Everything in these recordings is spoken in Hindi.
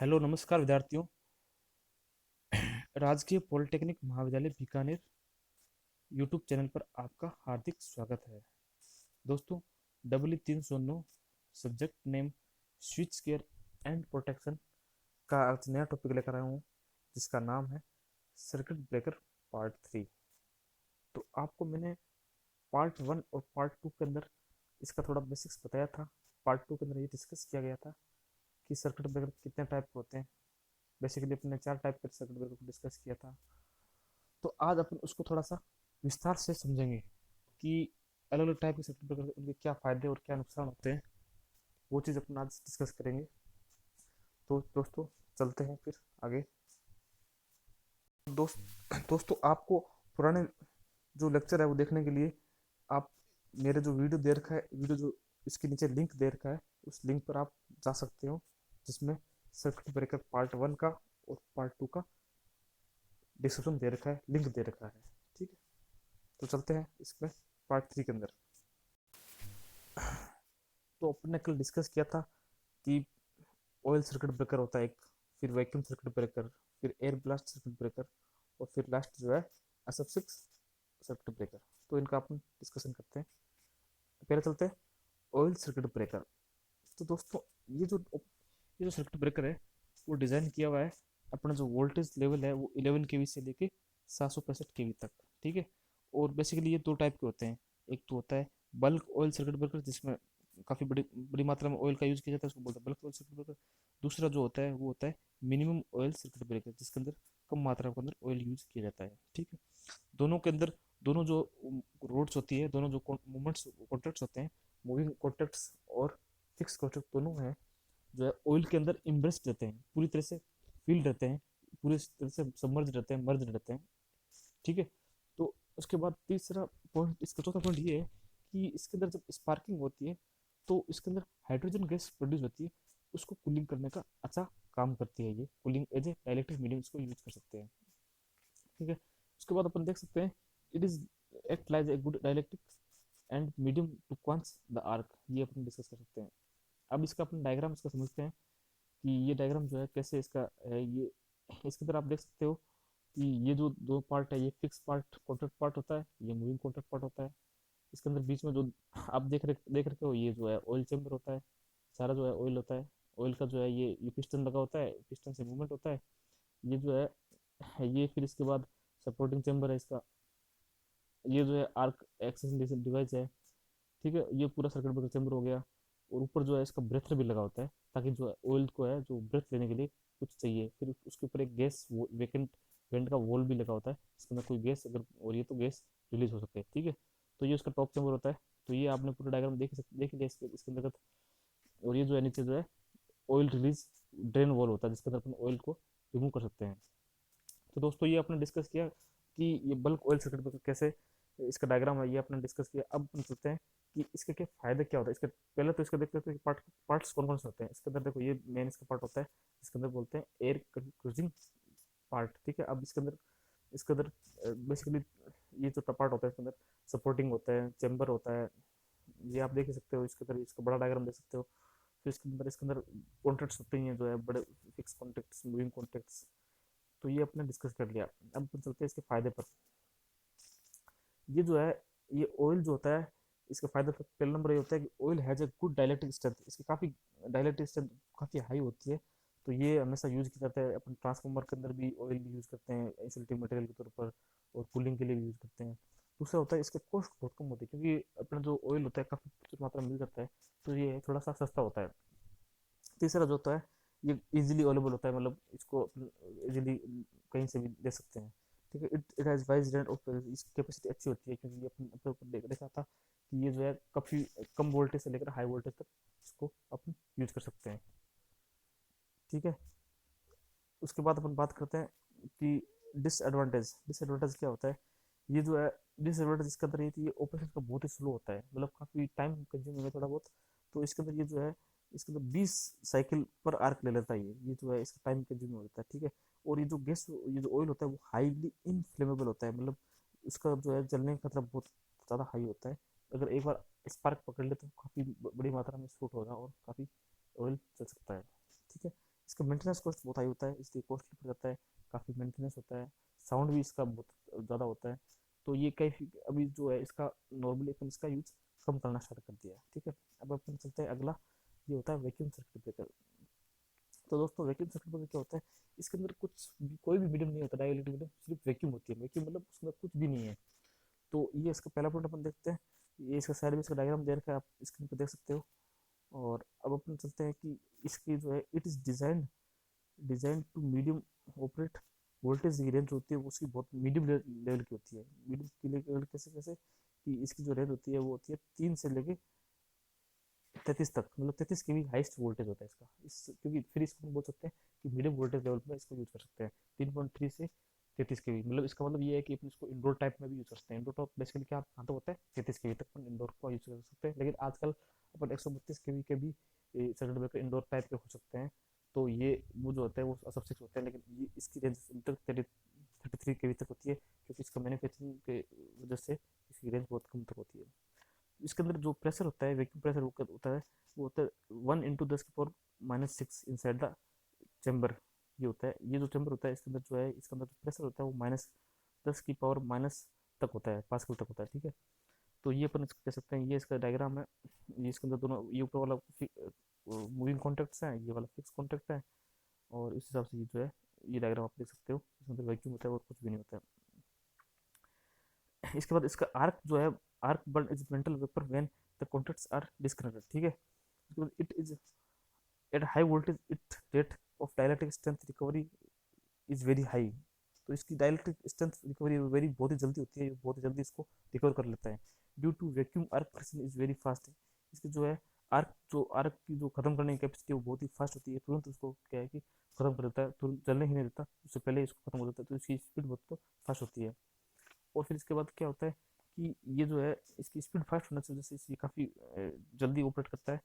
हेलो नमस्कार विद्यार्थियों। राजकीय पॉलिटेक्निक महाविद्यालय बीकानेर यूट्यूब चैनल पर आपका हार्दिक स्वागत है। दोस्तों, W309 subject name switch care and protection का आज नया टॉपिक लेकर आया हूँ, जिसका नाम है सर्किट ब्रेकर पार्ट 3। तो आपको मैंने पार्ट 1 और पार्ट 2 के अंदर इसका थोड़ा बेसिक्स बताया था। पार्ट 2 के अंदर ये डिस्कस किया गया था कि सर्किट ब्रेकर कितने टाइप के होते हैं। बेसिकली अपने 4 टाइप के सर्किट ब्रेकर को डिस्कस किया था। तो आज अपन उसको थोड़ा सा विस्तार से समझेंगे कि अलग अलग टाइप के सर्किट ब्रेकर उनके क्या फायदे और क्या नुकसान होते हैं। वो चीज़ अपन आज डिस्कस करेंगे। तो दोस्तों, चलते हैं फिर आगे। दोस्तों, आपको पुराने जो लेक्चर है वो देखने के लिए आप मेरे जो वीडियो दे रखा है, वीडियो जो इसके नीचे लिंक दे रखा है, उस लिंक पर आप जा सकते हो, जिसमें सर्किट ब्रेकर पार्ट 1 का और पार्ट 2 का डिस्क्रिप्शन दे रखा है, लिंक दे रखा है। ठीक है, तो चलते हैं इसमें पार्ट 3 के अंदर। तो अपन ने कल डिस्कस किया था कि ऑयल सर्किट ब्रेकर होता है एक, फिर वैक्यूम सर्किट ब्रेकर, फिर एयर ब्लास्ट सर्किट ब्रेकर, और फिर लास्ट जो है SF6 सर्किट ब्रेकर। तो इनका अपन डिस्कशन करते हैं। पहले चलते हैं ऑयल सर्किट ब्रेकर। तो दोस्तों, ये जो सर्किट ब्रेकर है वो डिज़ाइन किया हुआ है, अपना जो वोल्टेज लेवल है वो 11 केवी से लेके 765 केवी तक। ठीक है, और बेसिकली ये दो टाइप के होते हैं। एक तो होता है बल्क ऑयल सर्किट ब्रेकर, जिसमें काफ़ी बड़ी बड़ी मात्रा में ऑयल का यूज़ किया जाता है, उसको बोलते हैं बल्क ऑयल सर्किट ब्रेकर। दूसरा जो होता है वो होता है मिनिमम ऑयल सर्किट ब्रेकर, जिसके अंदर कम मात्रा के अंदर ऑयल यूज़ किया जाता है। ठीक है, दोनों के अंदर दोनों जो रोड्स होती है, दोनों जो मूवमेंट्स कॉन्ट्रैक्ट्स होते हैं, मूविंग कॉन्ट्रैक्ट्स और फिक्स कॉन्ट्रैक्ट दोनों हैं, जो है ऑयल के अंदर इम्ब्रेस्ड रहते हैं, पूरी तरह से फील्ड रहते हैं, पूरी तरह से सबमर्ज रहते हैं, मर्ज रहते हैं। ठीक है, तो उसके बाद तीसरा पॉइंट, इसका चौथा पॉइंट ये है कि इसके अंदर जब स्पार्किंग होती है तो इसके अंदर हाइड्रोजन गैस प्रोड्यूस होती है, उसको कूलिंग करने का अच्छा काम करती है। ये cooling as a dielectric medium इसको यूज कर सकते हैं। ठीक है, उसके बाद अपन देख सकते हैं it is act lies a good dielectric and medium to quench the arc. ये अपन डिस्कस कर सकते हैं। अब इसका अपन डायग्राम इसका समझते हैं कि ये डायग्राम जो है कैसे इसका है। ये इसके अंदर आप देख सकते हो कि ये जो दो पार्ट है, ये फिक्स पार्ट कॉन्ट्रैक्ट पार्ट होता है, ये मूविंग कॉन्ट्रैक्ट पार्ट होता है। इसके अंदर बीच में जो आप देख रखे हो, ये जो है ऑयल चेम्बर होता है, सारा जो है ऑयल होता है। ऑयल का जो है ये पिस्टन लगा होता है, पिस्टन से मूवमेंट होता है। ये जो है ये फिर इसके बाद सपोर्टिंग चेम्बर है इसका। ये जो है आर्क एक्सेस डिवाइस है। ठीक है, ये पूरा सर्किट ब्रेकर चेम्बर हो गया। और ऊपर जो है इसका ब्रेथर भी लगा होता है, ताकि जो ऑयल को है जो ब्रेथ लेने के लिए कुछ चाहिए। फिर उसके ऊपर एक गैस वेकेंट वेंट का वॉल भी लगा होता है, इसके अंदर कोई गैस अगर हो रही है तो गैस रिलीज हो सकती है। ठीक है, तो ये उसका टॉप चेम्बर होता है। तो ये आपने पूरा डायग्राम देख लिया इसके अंतर्गत। और ये जो है नीचे जो है ऑयल रिलीज ड्रेन वॉल होता है, जिसके अंदर अपन ऑयल को रिमूव कर सकते हैं। तो दोस्तों, ये आपने डिस्कस किया कि ये बल्क ऑयल सर्किट ब्रेकर कैसे, इसका डायग्राम है, ये आपने डिस्कस किया। अब हम चलते हैं कि इसके क्या फायदे क्या होता है। इसके पहले तो इसका देखते हैं कि पार्ट्स कौन कौन से होते हैं। इसके अंदर देखो, ये मेन इसका पार्ट होता है, इसके अंदर बोलते हैं एयर क्रूजिंग पार्ट। ठीक है, अब इसके अंदर बेसिकली ये जो पार्ट होता है, इसके अंदर सपोर्टिंग होता है, चेम्बर होता है। ये आप देख ही सकते हो, इसके अंदर इसका बड़ा डायग्राम देख सकते हो। फिर इसके अंदर कॉन्ट्रैक्ट्स होते हैं, जो है बड़े फिक्स कॉन्ट्रैक्ट्स, मूविंग कॉन्ट्रैक्ट्स। तो ये अपने डिस्कस कर लिया। अब अपन चलते हैं इसके फायदे पर। ये जो है, ये ऑयल जो होता है, इसका फायदा तो पहला नंबर ये होता है कि oil has a good dielectric strength. इसकी काफ़ी डाइलेक्ट्रिक स्ट्रेंथ काफ़ी हाई होती है। तो ये हमेशा यूज किया जाता है। अपन ट्रांसफार्मर के अंदर भी ऑयल यूज करते हैं इंसुलेटिंग मटेरियल के तौर पर, और कूलिंग के लिए भी यूज करते हैं। दूसरा होता है इसका कॉस्ट बहुत कम होती है, क्योंकि अपना जो ऑयल होता है काफ़ी प्रचुर मात्रा में मिल जाता है, तो ये थोड़ा सा सस्ता होता है। तीसरा जो होता है, ये इजीली अवेलेबल होता है, मतलब इसको इजीली कहीं से भी ले सकते हैं। ठीक है, it it has wise range of, इसकी कैपेसिटी अच्छी होती है, क्योंकि ये अपन अपने ऊपर देखा था कि ये जो है काफ़ी कम वोल्टेज से लेकर हाई वोल्टेज तक इसको अपन यूज कर सकते हैं। ठीक है, उसके बाद अपन बात करते हैं कि डिसएडवांटेज क्या होता है। ये जो है डिसएडवांटेज इसके अंदर ये थी, ये ऑपरेशन का बहुत ही स्लो होता है, मतलब काफ़ी टाइम कंज्यूमिंग है थोड़ा बहुत। तो इसके अंदर ये जो है, इसके अंदर 20 साइकिल पर आर्क ले लेता है। ये जो है इसका टाइम कंज्यूमिंग होता है। ठीक है, और ये जो ऑयल होता है वो हाईली इनफ्लेमेबल होता है, मतलब उसका जो है जलने का खतरा बहुत ज़्यादा हाई होता है। अगर एक बार स्पार्क पकड़ ले तो काफ़ी बड़ी मात्रा में शूट होगा और काफ़ी ऑयल चल सकता है। ठीक है, इसका मेंटेनेंस कॉस्ट बहुत हाई होता है, इसलिए कॉस्टली पड़ जाता है, काफ़ी मेंटेनेंस होता है, साउंड भी इसका बहुत ज़्यादा होता है। तो ये कई अभी जो है इसका नॉर्मली अपन इसका यूज कम करना स्टार्ट कर दिया है। ठीक है, अब अपन चलते हैं अगला, ये होता है वैक्यूम सर्किट ब्रेकर। तो दोस्तों वैक्यूम सर्किट ब्रेकर क्या होता है, इसके अंदर कुछ कोई भी मीडियम नहीं होता, डाइलेक्ट्रिक मीडियम, सिर्फ वैक्यूम होती है। वैक्यूम मतलब उसके अंदर कुछ भी नहीं है। तो ये इसका पहला पॉइंट अपन देखते हैं, ये इसका साइड में इसका डायग्राम दे रखा है, आप स्क्रीन पर देख सकते हो। और अब अपन चलते हैं कि इसकी जो है it is design to medium operate, voltage की रेंज होती है वो उसकी बहुत मीडियम लेवल की होती है। मीडियम की लेवल कैसे कैसे कि इसकी जो रेंज होती है वो होती है 3 से लेके 33 तक, मतलब 33 के भी हाईएस्ट वोल्टेज होता है इसका। इस क्योंकि फिर इसको हम बोल सकते हैं कि मीडियम वोल्टेज लेवल में इसको यूज कर सकते हैं। 3.3 से 33 के भी, मतलब इसका मतलब ये है कि अपन इसको इंडोर टाइप में भी यूज कर सकते हैं। इंडोर टाइप बेसिकली क्या कहाँ तक होता है, 33 के भी तक अपन इंडोर को यूज कर सकते हैं। लेकिन आजकल अपन 132 के भी सर्किट ब्रेकर इंडोर टाइप के हो सकते हैं। तो ये वो जो होता है वो सब सिक्स होता है, लेकिन ये इसकी रेंज तक 33 के भी तक होती है, क्योंकि इसका मैन्युफैक्चरिंग के वजह से इसकी रेंज बहुत कम तक होती है। इसके अंदर जो प्रेशर होता है, वैक्यूम प्रेशर होता है, वो होता है 1 × 10⁻⁻⁶ इनसाइड द चैम्बर। ये होता है, ये जो चैम्बर होता है इसके अंदर जो है, इसके अंदर जो प्रेशर होता है वो -10⁻⁻⁻ तक होता है, पास्कल तक होता है। ठीक है, तो ये अपन इसको कह सकते हैं, ये इसका डायग्राम है। ये इसके अंदर दोनों, ये ऊपर वाला मूविंग कॉन्टैक्ट्स है, ये वाला फिक्स कॉन्टैक्ट है। और इस हिसाब से ये जो है, ये डायग्राम आप देख सकते हो, इसके अंदर वैक्यूम होता है और कुछ भी नहीं होता है। इसके बाद इसका आर्क जो है, arc burn is metal vapour when the contacts are disconnected. ठीक है, it is at high voltage, it rate of dielectric strength recovery is very high. तो इसकी डाइलेक्ट्रिक स्ट्रेंथ रिकवरी वेरी बहुत ही जल्दी होती है, बहुत ही जल्दी इसको रिकवर कर लेता है। Due to vacuum arc friction is very fast. इसकी जो है आर्क की जो खत्म करने की कैपेसिटी है वो बहुत ही फास्ट होती है, तुरंत उसको क्या है कि खत्म कर देता है, तुरंत जलने ही नहीं देता, उससे पहले इसको खत्म हो जाता है। तो इसकी स्पीड बहुत फास्ट होती है। और फिर इसके बाद क्या होता है कि ये जो है इसकी स्पीड फास्ट होने की वजह से ये काफ़ी जल्दी ऑपरेट करता है।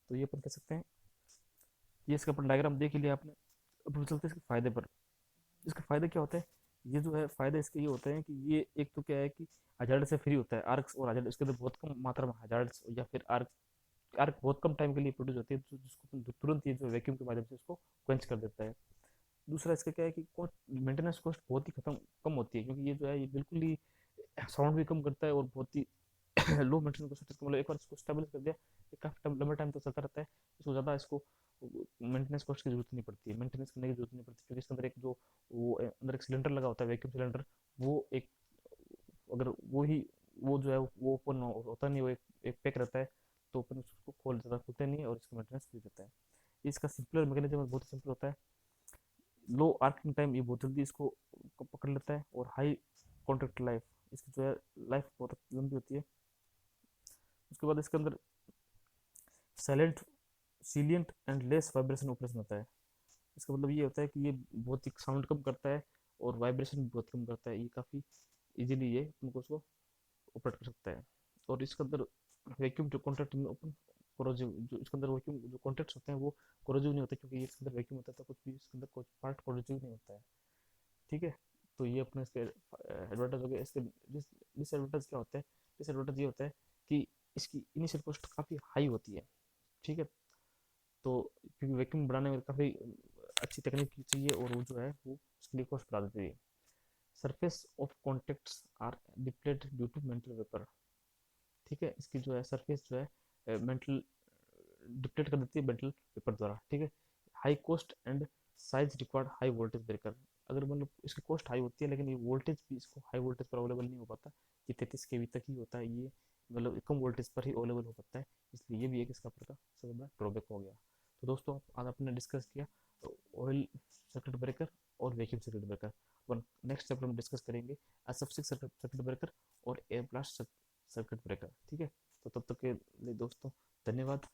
तो ये अपन कह सकते हैं, ये इसका अपन डायग्राम देख ही लिया आपने। अब हम चलते हैं इसके फायदे पर। इसका फायदा क्या होता है, ये जो है फायदा इसके ये होता है कि ये एक तो क्या है कि हजार्ड से फ्री होता है, आर्क्स और हजार्ड इसके अंदर बहुत कम मात्रा में हजार्ड्स या फिर आर्क आर्क बहुत कम टाइम के लिए प्रोड्यूस होती है, जिसको तुरंत ये जो वैक्यूम के माध्यम से इसको क्वेंच कर देता है। दूसरा इसका क्या है कि मेंटेनेंस कॉस्ट बहुत ही कम होती है, क्योंकि ये जो है ये बिल्कुल ही साउंड भी कम करता है और बहुत ही लो मेंटेनेंस कॉस्ट, मतलब एक बार इसको स्टेबलिश कर दिया, ये काफ़ी लंबा टाइम तक चलता रहता है। इसको ज़्यादा इसको मेंटेनेंस कॉस्ट की जरूरत नहीं पड़ती है, मेंटेनेंस करने की जरूरत नहीं पड़ती, क्योंकि इसके अंदर एक जो वो अंदर एक सिलेंडर लगा होता है, वैक्यूम सिलेंडर। वो एक, अगर वो ही वो जो है वो ओपन होता नहीं, वो एक पैक रहता है, तो अपन उसको खोल ज़्यादा खुलते नहीं है और इसका मेंटेनेंस फ्री रहता है। इसका सिंपलर मैकेनिज्म बहुत ही सिंपल होता है, लो आर्किंग टाइम, ये बहुत जल्दी इसको पकड़ लेता है, और हाई कॉन्ट्रैक्ट लाइफ, इसकी जो है लाइफ बहुत लंबी होती है। उसके बाद इसके अंदर silent, salient and less vibration operation होता है। इसका मतलब ये होता है कि ये बहुत ही साउंड कम करता है और वाइब्रेशन भी बहुत कम करता है, ये काफ़ी इजीली ये तुमको उसको ऑपरेट कर सकता है। और इसके अंदर वैक्यूम जो कॉन्टैक्ट ओपन कोरोजिव, जो इसके अंदर वैक्यूम जो कॉन्टैक्ट्स होते हैं वो कोरोजिव नहीं होते, क्योंकि इसके अंदर वैक्यूम होता है, तो कुछ भी इसके अंदर कुछ पार्ट कोरोजिव नहीं होता है। ठीक है, तो ये अपने इसके एडवांटेज हो गए। इसके डिसएडवांटेज क्या होते हैं, डिसएडवांटेज ये होता है कि इसकी इनिशियल कॉस्ट काफ़ी हाई होती है। ठीक है, तो क्योंकि वैक्यूम बनाने में काफ़ी अच्छी टेक्निक चाहिए, और वो जो है वो उसके लिए कॉस्ट बढ़ा देती है। Surface of contacts are depleted due to metal vapour. ठीक है, इसकी जो है सरफेस जो है मेंटल डिप्लेट कर देती है मेंटल वेपर द्वारा। ठीक है, high cost and size required high voltage breaker. अगर मतलब इसकी कॉस्ट हाई होती है, लेकिन ये वोल्टेज भी इसको हाई वोल्टेज पर अवेलेबल नहीं हो पाता, ये 33 के वी तक ही होता है, ये मतलब कम वोल्टेज पर ही अवेलेबल हो पाता है, इसलिए ये भी एक इसका प्रकार सबसे बड़ा ड्रॉबैक हो गया। तो दोस्तों आज आपने डिस्कस किया ऑयल सर्किट ब्रेकर और वैक्यूम सर्किट ब्रेकर। अपन नेक्स्ट चैप्टर में डिस्कस करेंगे असफसिक सर्किट ब्रेकर और एयर ब्लास्ट सर्किट ब्रेकर। ठीक है, तो तब तक के लिए दोस्तों धन्यवाद।